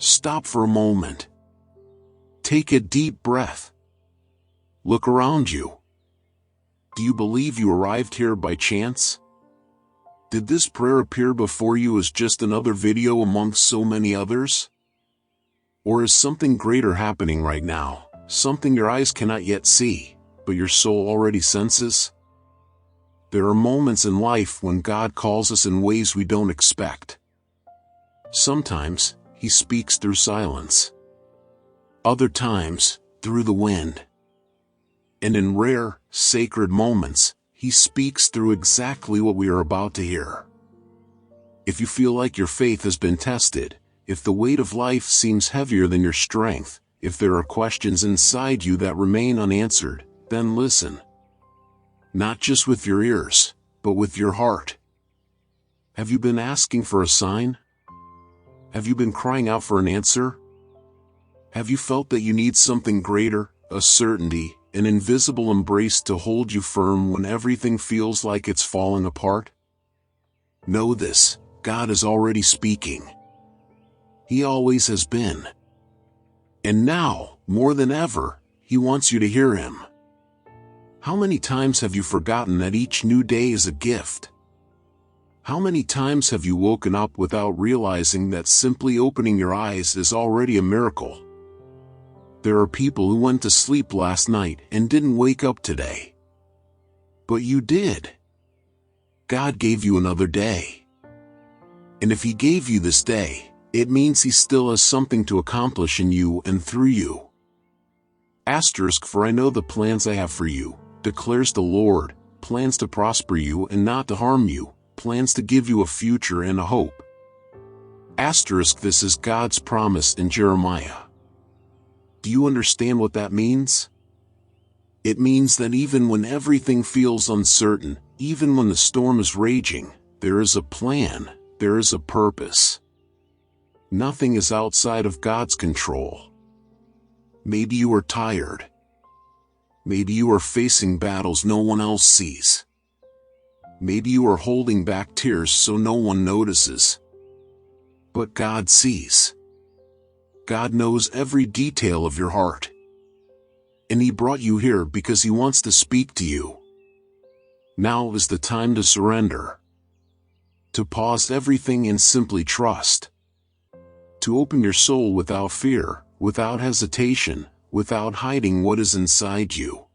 Stop for a moment. Take a deep breath. Look around you. Do you believe you arrived here by chance? Did this prayer appear before you as just another video amongst so many others? Or is something greater happening right now, something your eyes cannot yet see, but your soul already senses? There are moments in life when God calls us in ways we don't expect. Sometimes, He speaks through silence. Other times, through the wind. And in rare, sacred moments, He speaks through exactly what we are about to hear. If you feel like your faith has been tested, if the weight of life seems heavier than your strength, if there are questions inside you that remain unanswered, then listen. Not just with your ears, but with your heart. Have you been asking for a sign? Have you been crying out for an answer? Have you felt that you need something greater, a certainty, an invisible embrace to hold you firm when everything feels like it's falling apart? Know this, God is already speaking. He always has been. And now, more than ever, He wants you to hear Him. How many times have you forgotten that each new day is a gift? How many times have you woken up without realizing that simply opening your eyes is already a miracle? There are people who went to sleep last night and didn't wake up today. But you did. God gave you another day. And if He gave you this day, it means He still has something to accomplish in you and through you. For I know the plans I have for you, declares the Lord, plans to prosper you and not to harm you, plans to give you a future and a hope. This is God's promise in Jeremiah. Do you understand what that means? It means that even when everything feels uncertain, even when the storm is raging, there is a plan, there is a purpose. Nothing is outside of God's control. Maybe you are tired. Maybe you are facing battles no one else sees. Maybe you are holding back tears so no one notices. But God sees. God knows every detail of your heart. And He brought you here because He wants to speak to you. Now is the time to surrender. To pause everything and simply trust. To open your soul without fear, without hesitation, without hiding what is inside you.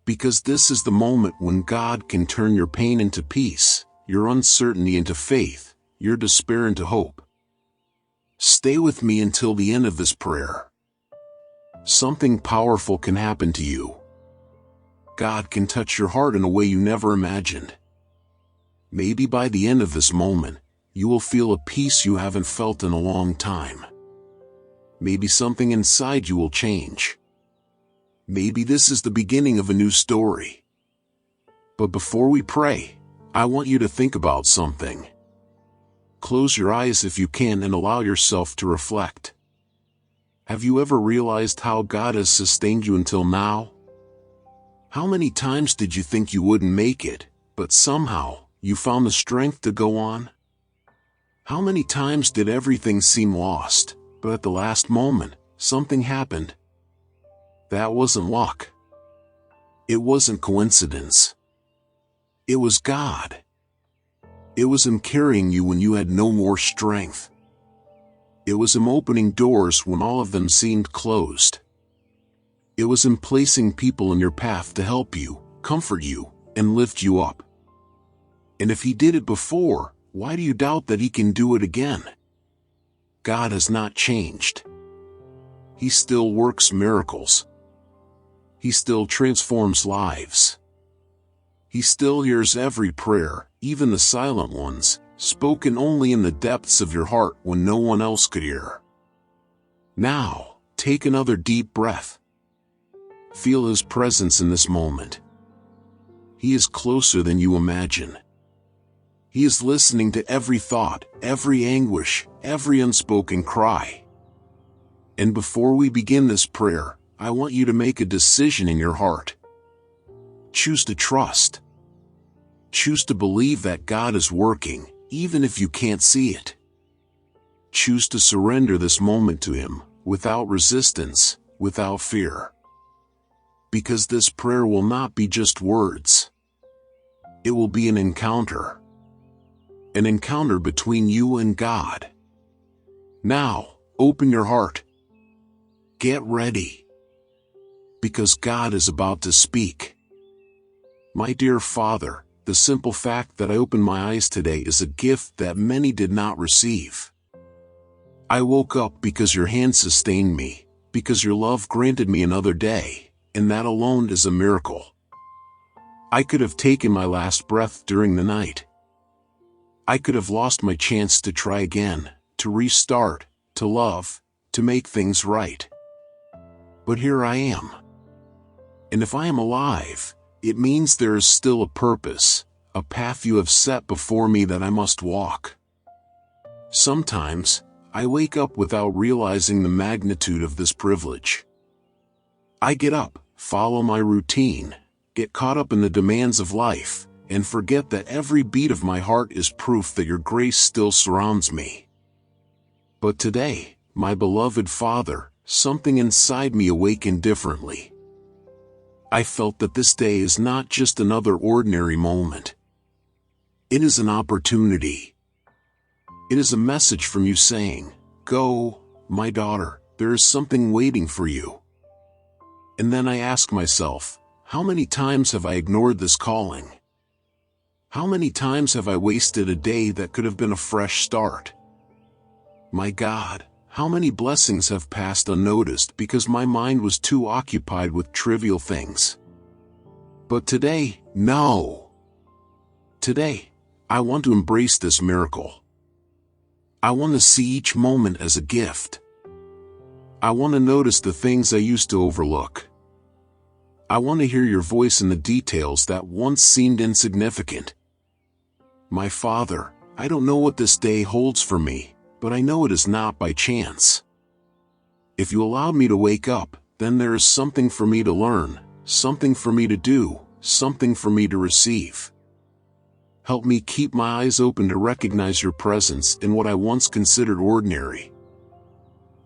Because this is the moment when God can turn your pain into peace, your uncertainty into faith, your despair into hope. Stay with me until the end of this prayer. Something powerful can happen to you. God can touch your heart in a way you never imagined. Maybe by the end of this moment, you will feel a peace you haven't felt in a long time. Maybe something inside you will change. Maybe this is the beginning of a new story. But before we pray, I want you to think about something. Close your eyes if you can and allow yourself to reflect. Have you ever realized how God has sustained you until now? How many times did you think you wouldn't make it, but somehow, you found the strength to go on? How many times did everything seem lost, but at the last moment, something happened? That wasn't luck. It wasn't coincidence. It was God. It was Him carrying you when you had no more strength. It was Him opening doors when all of them seemed closed. It was Him placing people in your path to help you, comfort you, and lift you up. And if He did it before, why do you doubt that He can do it again? God has not changed. He still works miracles. He still transforms lives. He still hears every prayer, even the silent ones, spoken only in the depths of your heart when no one else could hear. Now, take another deep breath. Feel His presence in this moment. He is closer than you imagine. He is listening to every thought, every anguish, every unspoken cry. And before we begin this prayer, I want you to make a decision in your heart. Choose to trust. Choose to believe that God is working, even if you can't see it. choose to surrender this moment to Him, without resistance, without fear. Because this prayer will not be just words. It will be an encounter. An encounter between you and God. Now, open your heart. Get ready. Because God is about to speak. My dear Father, the simple fact that I opened my eyes today is a gift that many did not receive. I woke up because your hand sustained me, because your love granted me another day, and that alone is a miracle. I could have taken my last breath during the night. I could have lost my chance to try again, to restart, to love, to make things right. But here I am. And if I am alive, it means there is still a purpose, a path you have set before me that I must walk. Sometimes, I wake up without realizing the magnitude of this privilege. I get up, follow my routine, get caught up in the demands of life, and forget that every beat of my heart is proof that your grace still surrounds me. But today, my beloved Father, something inside me awakened differently. I felt that this day is not just another ordinary moment. It is an opportunity. It is a message from you saying, "Go, my daughter, there is something waiting for you." And then I ask myself, how many times have I ignored this calling? How many times have I wasted a day that could have been a fresh start? My God, how many blessings have passed unnoticed because my mind was too occupied with trivial things? But today, no. Today, I want to embrace this miracle. I want to see each moment as a gift. I want to notice the things I used to overlook. I want to hear your voice in the details that once seemed insignificant. My Father, I don't know what this day holds for me, but I know it is not by chance. If you allowed me to wake up, then there is something for me to learn, something for me to do, something for me to receive. Help me keep my eyes open to recognize your presence in what I once considered ordinary.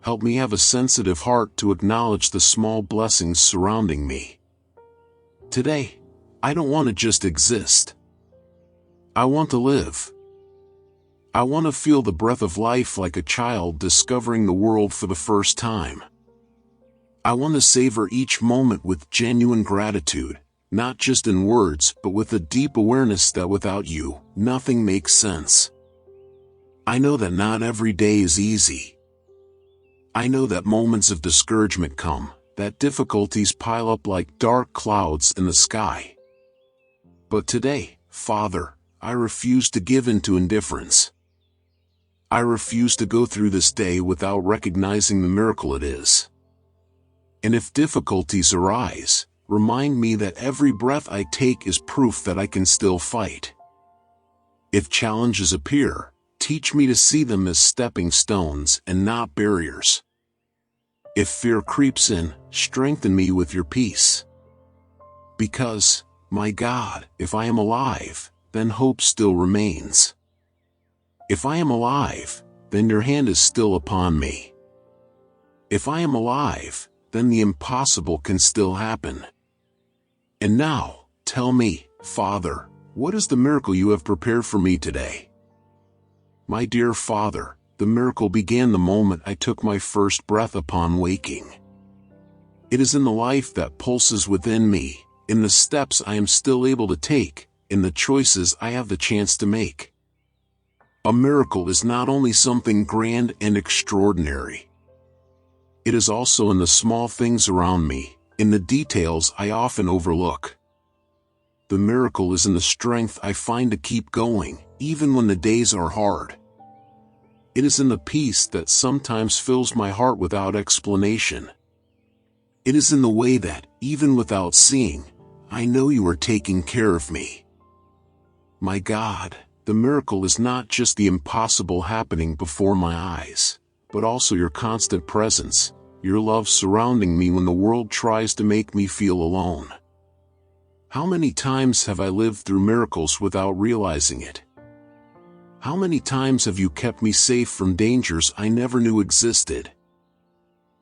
Help me have a sensitive heart to acknowledge the small blessings surrounding me. Today, I don't want to just exist. I want to live. I want to feel the breath of life like a child discovering the world for the first time. I want to savor each moment with genuine gratitude, not just in words but with a deep awareness that without you, nothing makes sense. I know that not every day is easy. I know that moments of discouragement come, that difficulties pile up like dark clouds in the sky. But today, Father, I refuse to give in to indifference. I refuse to go through this day without recognizing the miracle it is. And if difficulties arise, remind me that every breath I take is proof that I can still fight. If challenges appear, teach me to see them as stepping stones and not barriers. If fear creeps in, strengthen me with your peace. Because, my God, if I am alive, then hope still remains. If I am alive, then your hand is still upon me. If I am alive, then the impossible can still happen. And now, tell me, Father, what is the miracle you have prepared for me today? My dear Father, the miracle began the moment I took my first breath upon waking. It is in the life that pulses within me, in the steps I am still able to take, in the choices I have the chance to make. A miracle is not only something grand and extraordinary. It is also in the small things around me, in the details I often overlook. The miracle is in the strength I find to keep going, even when the days are hard. It is in the peace that sometimes fills my heart without explanation. It is in the way that, even without seeing, I know you are taking care of me. My God, the miracle is not just the impossible happening before my eyes, but also your constant presence, your love surrounding me when the world tries to make me feel alone. How many times have I lived through miracles without realizing it? How many times have you kept me safe from dangers I never knew existed?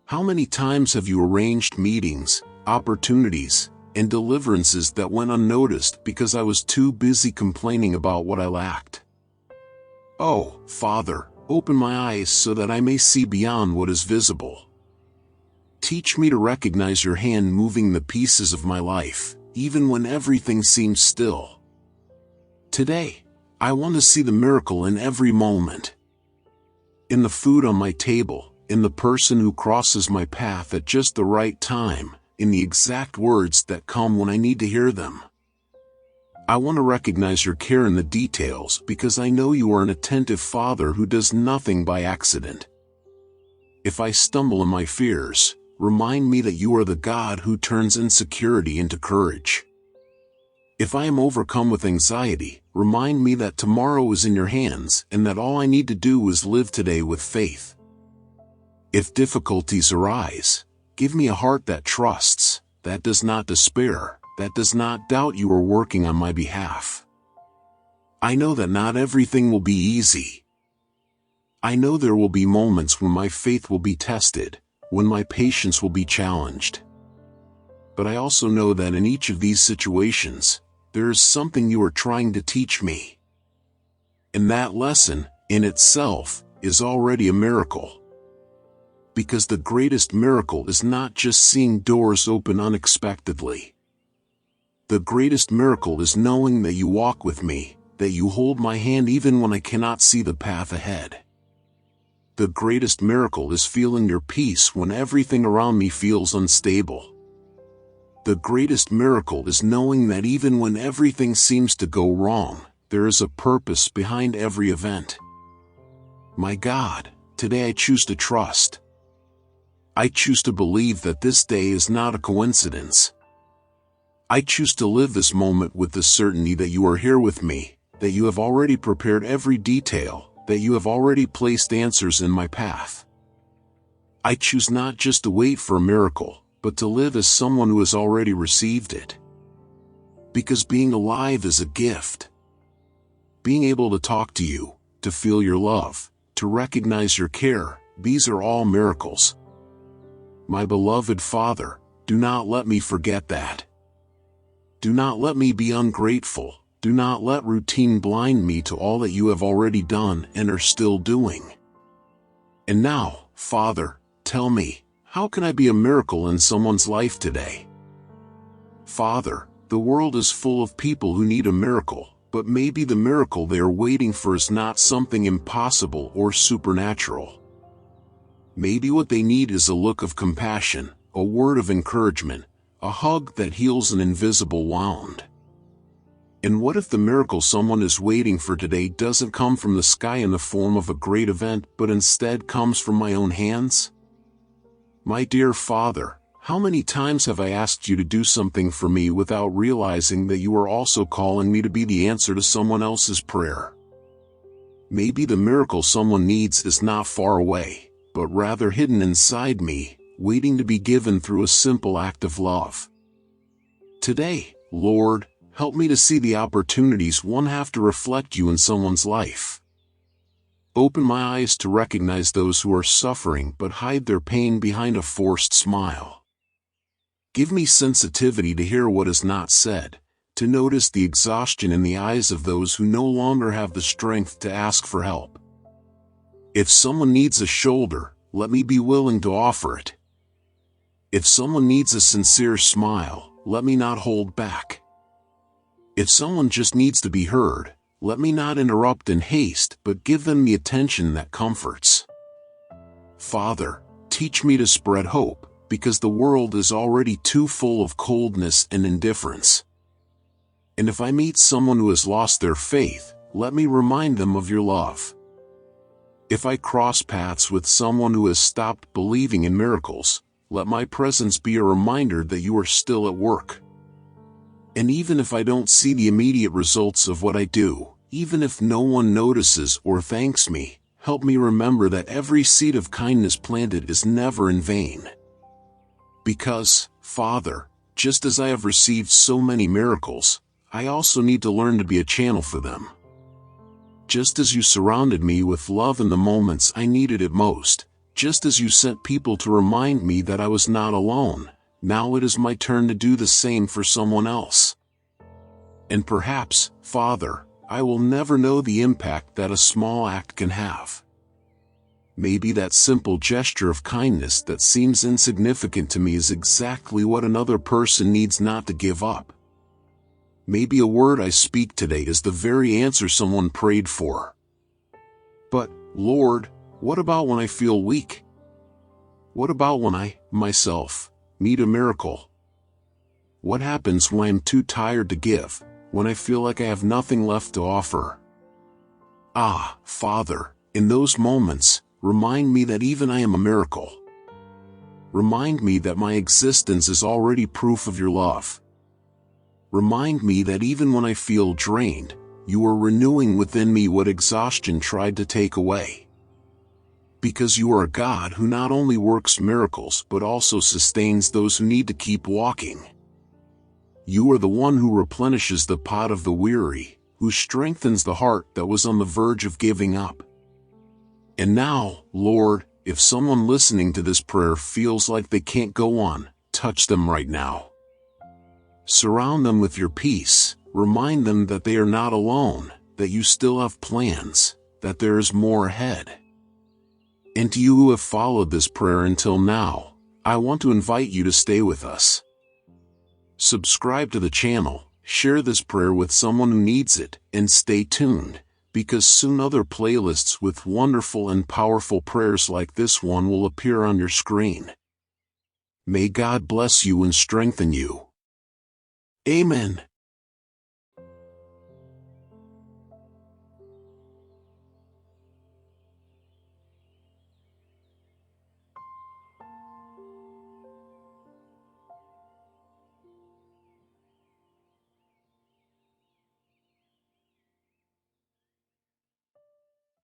How many times have you arranged meetings, opportunities, and deliverances that went unnoticed because I was too busy complaining about what I lacked? Oh, Father, open my eyes so that I may see beyond what is visible. Teach me to recognize your hand moving the pieces of my life, even when everything seems still. Today, I want to see the miracle in every moment. In the food on my table, in the person who crosses my path at just the right time, in the exact words that come when I need to hear them. I want to recognize your care in the details because I know you are an attentive Father who does nothing by accident. If I stumble in my fears, remind me that you are the God who turns insecurity into courage. If I am overcome with anxiety, remind me that tomorrow is in your hands and that all I need to do is live today with faith. If difficulties arise, give me a heart that trusts, that does not despair, that does not doubt you are working on my behalf. I know that not everything will be easy. I know there will be moments when my faith will be tested, when my patience will be challenged. But I also know that in each of these situations, there is something you are trying to teach me. And that lesson, in itself, is already a miracle. Because the greatest miracle is not just seeing doors open unexpectedly. The greatest miracle is knowing that you walk with me, that you hold my hand even when I cannot see the path ahead. The greatest miracle is feeling your peace when everything around me feels unstable. The greatest miracle is knowing that even when everything seems to go wrong, there is a purpose behind every event. My God, today I choose to trust. I choose to believe that this day is not a coincidence. I choose to live this moment with the certainty that you are here with me, that you have already prepared every detail, that you have already placed answers in my path. I choose not just to wait for a miracle, but to live as someone who has already received it. Because being alive is a gift. Being able to talk to you, to feel your love, to recognize your care, these are all miracles. My beloved Father, do not let me forget that. Do not let me be ungrateful. Do not let routine blind me to all that you have already done and are still doing. And now, Father, tell me, how can I be a miracle in someone's life today? Father, the world is full of people who need a miracle, but maybe the miracle they are waiting for is not something impossible or supernatural. Maybe what they need is a look of compassion, a word of encouragement, a hug that heals an invisible wound. And what if the miracle someone is waiting for today doesn't come from the sky in the form of a great event, but instead comes from my own hands? My dear Father, how many times have I asked you to do something for me without realizing that you are also calling me to be the answer to someone else's prayer? Maybe the miracle someone needs is not far away, but rather hidden inside me, waiting to be given through a simple act of love. Today, Lord, help me to see the opportunities one have to reflect you in someone's life. Open my eyes to recognize those who are suffering but hide their pain behind a forced smile. Give me sensitivity to hear what is not said, to notice the exhaustion in the eyes of those who no longer have the strength to ask for help. If someone needs a shoulder, let me be willing to offer it. If someone needs a sincere smile, let me not hold back. If someone just needs to be heard, let me not interrupt in haste but give them the attention that comforts. Father, teach me to spread hope, because the world is already too full of coldness and indifference. And if I meet someone who has lost their faith, let me remind them of your love. If I cross paths with someone who has stopped believing in miracles, let my presence be a reminder that you are still at work. And even if I don't see the immediate results of what I do, even if no one notices or thanks me, help me remember that every seed of kindness planted is never in vain. Because, Father, just as I have received so many miracles, I also need to learn to be a channel for them. Just as you surrounded me with love in the moments I needed it most, just as you sent people to remind me that I was not alone, now it is my turn to do the same for someone else. And perhaps, Father, I will never know the impact that a small act can have. Maybe that simple gesture of kindness that seems insignificant to me is exactly what another person needs not to give up. Maybe a word I speak today is the very answer someone prayed for. But, Lord, what about when I feel weak? What about when I, myself, need a miracle? What happens when I'm too tired to give, when I feel like I have nothing left to offer? Ah, Father, in those moments, remind me that even I am a miracle. Remind me that my existence is already proof of your love. Remind me that even when I feel drained, you are renewing within me what exhaustion tried to take away. Because you are a God who not only works miracles but also sustains those who need to keep walking. You are the one who replenishes the pot of the weary, who strengthens the heart that was on the verge of giving up. And now, Lord, if someone listening to this prayer feels like they can't go on, touch them right now. Surround them with your peace, remind them that they are not alone, that you still have plans, that there is more ahead. And to you who have followed this prayer until now, I want to invite you to stay with us. Subscribe to the channel, share this prayer with someone who needs it, and stay tuned, because soon other playlists with wonderful and powerful prayers like this one will appear on your screen. May God bless you and strengthen you. Amen.